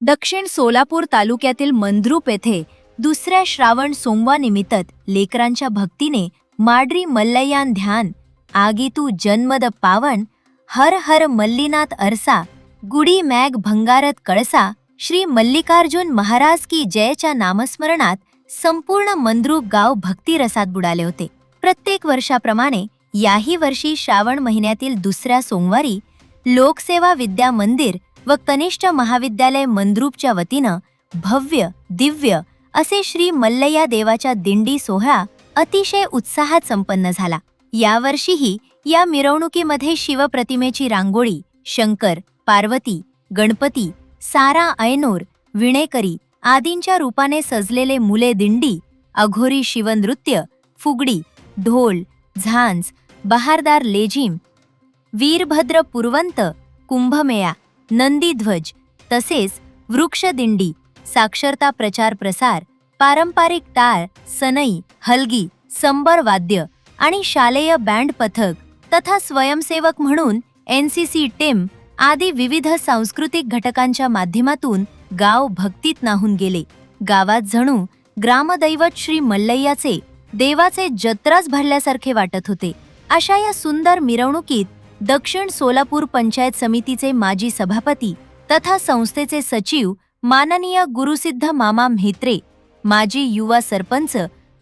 दक्षिण सोलापूर तालुक्यातील मंद्रुप येथे दुसऱ्या श्रावण सोमवारनिमित्त लेकरांच्या भक्तीने माडरी मल्लय्यान ध्यान आगी तू जन्मद पावन हर हर मल्लीनाथ अरसा गुडी मॅग भंगारत कळसा श्री मल्लिकार्जुन महाराज की जयच्या नामस्मरणात संपूर्ण मंद्रुप गाव भक्तिरसात बुडाले होते। प्रत्येक वर्षाप्रमाणे याही वर्षी श्रावण महिन्यातील दुसऱ्या सोमवारी लोकसेवा विद्या मंदिर व कनिष्ठ महाविद्यालय मंद्रुपच्या वतीनं भव्य दिव्य असे श्री मल्लय्या देवाच्या दिंडी सोहळा अतिशय उत्साहात संपन्न झाला। यावर्षीही या मिरवणुकीमध्ये शिवप्रतिमेची रांगोळी, शंकर, पार्वती, गणपती, सारा ऐनोर, विणेकरी आदींच्या रूपाने सजलेले मुले दिंडी, अघोरी शिवनृत्य, फुगडी, ढोल, झांज, बहारदार लेझिम, वीरभद्र पुरवंत, कुंभमेळा, नंदीध्वज तसेच वृक्षदिंडी, साक्षरता प्रचार प्रसार, पारंपरिक टाळ, सनई, हलगी, संबर वाद्य आणि शालेय बँड पथक तथा स्वयंसेवक म्हणून एनसीसी टीम आदी विविध सांस्कृतिक घटकांच्या माध्यमातून गाव भक्तीत न्हाऊन गेले। गावात जणू ग्रामदैवत श्री मल्लय्याचे देवाचे जत्राच भरल्यासारखे वाटत होते। अशा या सुंदर मिरवणुकीत दक्षिण सोलापूर पंचायत समितीचे माजी सभापती तथा संस्थेचे सचिव माननीय गुरुसिद्ध मामा म्हेत्रे, माजी युवा सरपंच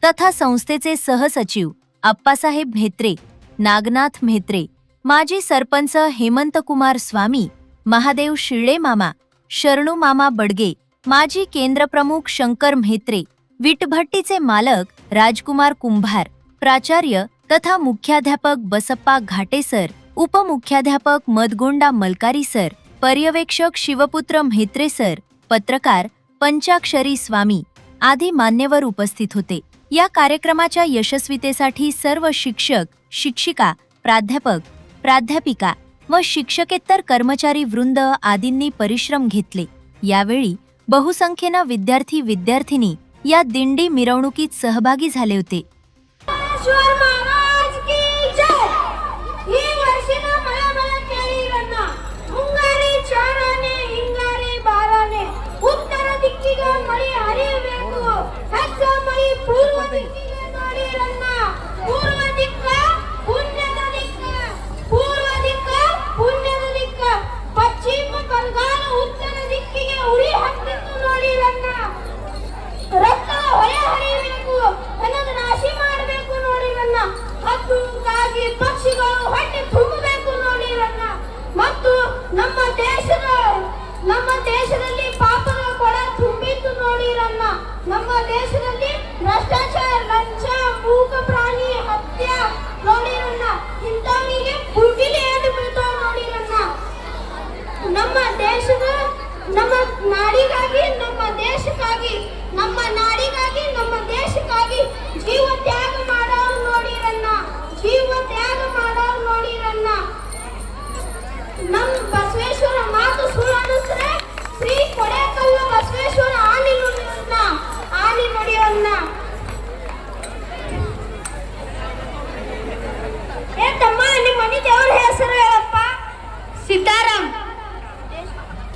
तथा संस्थेचे सहसचिव अप्पासाहेब म्हेत्रे, नागनाथ म्हेत्रे, माजी सरपंच हेमंतकुमार स्वामी, महादेव शिळे मामा, शरणू मामा बडगे, माजी केंद्रप्रमुख शंकर म्हेत्रे, विटभट्टीचे मालक राजकुमार कुंभार, प्राचार्य तथा मुख्याध्यापक बसप्पा घाटे सर, उपमुख्याध्यापक मदगोंडा मलकारी सर, पर्यवेक्षक शिवपुत्र म्हेत्रे सर, पत्रकार पंचाक्षरी स्वामी आदी मान्यवर उपस्थित होते। या कार्यक्रमाच्या यशस्वीतेसाठी सर्व शिक्षक, शिक्षिका, प्राध्यापक, प्राध्यापिका व शिक्षकेतर कर्मचारी वृंद आदींनी परिश्रम घेतले। यावेळी बहुसंख्येने विद्यार्थी विद्यार्थिनी या दिंडी मिरवणुकीत सहभागी झाले होते। ನಮ್ಮ ದೇಶದಲ್ಲಿ ಪಾಪಗಳ ಕೊಡ ತುಂಬಿತ್ತು ನೋಡಿರಣ್ಣ। ನಮ್ಮ ದೇಶದಲ್ಲಿ ಭ್ರಷ್ಟಾಚಾರ, ಲಂಚ, ಮೂಕ ಪ್ರಾಣಿ ಹತ್ಯೆ ನೋಡಿರಣ್ಣ। ಇಂಥವರಿಗೆ ಬುಗಿಲಿ ಏನು ಬೀಳ್ತಾವ ನೋಡಿರಣ್ಣ। ನಮ್ಮ ದೇಶದ ನಮ್ಮ ನಾಡಿಗಾಗಿ, ನಮ್ಮ ದೇಶಕ್ಕಾಗಿ, ನಮ್ಮ ನಾಡಿಗಾಗಿ, ನಮ್ಮ ದೇಶಕ್ಕಾಗಿ ಜೀವ ತ್ಯಾಗ ಮಾಡೋರು ನೋಡಿರಣ್ಣ। ಜೀವ ತ್ಯಾಗ ಮಾಡೋರು ನೋಡಿರಣ್ಣ। ನಮ್ಮ ಬಸವೇಶ್ವರ ಮಾತು ಸುಳ್ಳು ಅನ್ನಿಸ್ರೆ ಶ್ರೀ ಕೊಡೆಕಲ್ಲು ಬಸವೇಶ್ವರ ಆನಿ ನುಡಿಯನ್ನ, ಆನಿ ನುಡಿಯನ್ನ। ಏ ತಮ್ಮ, ನಿಮ್ಮ ಮನೆ ದೇವರ ಹೆಸರು ಹೇಳಪ್ಪ? ಸಿದ್ದಾರಾಮ್,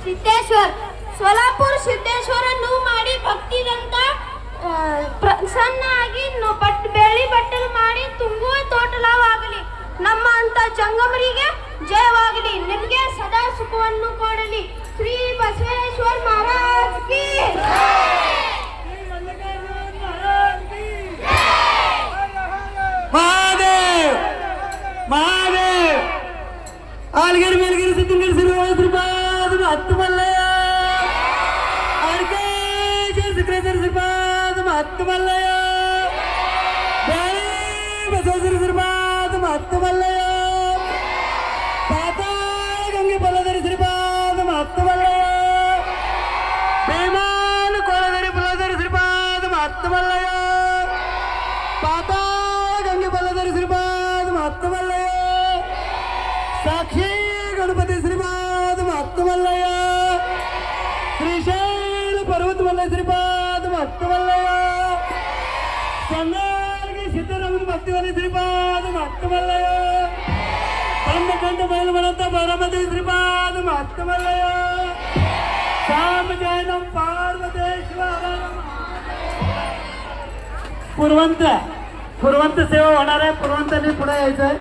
ಸಿದ್ದೇಶ್ವರ್, ಸೋಲಾಪುರ ಸಿದ್ದೇಶ್ವರನ್ನು ಮಾಡಿ ಭಕ್ತಿದಂತ ಪ್ರಸನ್ನ ಆಗಿ ಬೆಳ್ಳಿ ಬಟ್ಟಲು ಮಾಡಿ ತುಂಬುವ ತೋಟಲವಾಗಲಿ। ನಮ್ಮ ಅಂತ ಜಂಗಮರಿಗೆ ಜಯವಾಗಲಿ, ನಿಮಗೆ ಸದಾ ಸುಖವನ್ನು ಕೊಡಲಿ। ಶ್ರೀ ಬಸವೇಶ್ವರ ಮಹಾರಾಜ್ ಕಿ महादेव महादेव आलगिरी मेलगिरी सिद्धगिरी श्रीपाद महात्मा मल्लय्या आरके श्रीकृष्ण श्रीपाद महात्मा मल्लय्या बसवेश्वर श्रीपाद महात्मा मल्लय्या पाताळ गंगे बलधरी श्रीपाद महात्मा मल्लय्या बेमान कोळधरी बलधरी श्रीपाद महात्मा मल्लय्या पाताळ गंगे बलधरी श्रीपाद महात्मा मल्लय्या साक्षी गणपती श्रीपाद महात्मा मल्लय्या श्रीशैल पर्वत मल्लय श्रीपाद महात्मा मल्लय्या संगारगी सिद्धराम भक्तिवादी श्रीपाद महात्मा मल्लय्या कंठ बैल बनवता बारामती श्रीपाद महात्मा मल्लय्या श्याम जयंती पार्वतेश्वर पुरवंत सेवा होणार आहे. पुरवंतांनी पुढे यायचंय.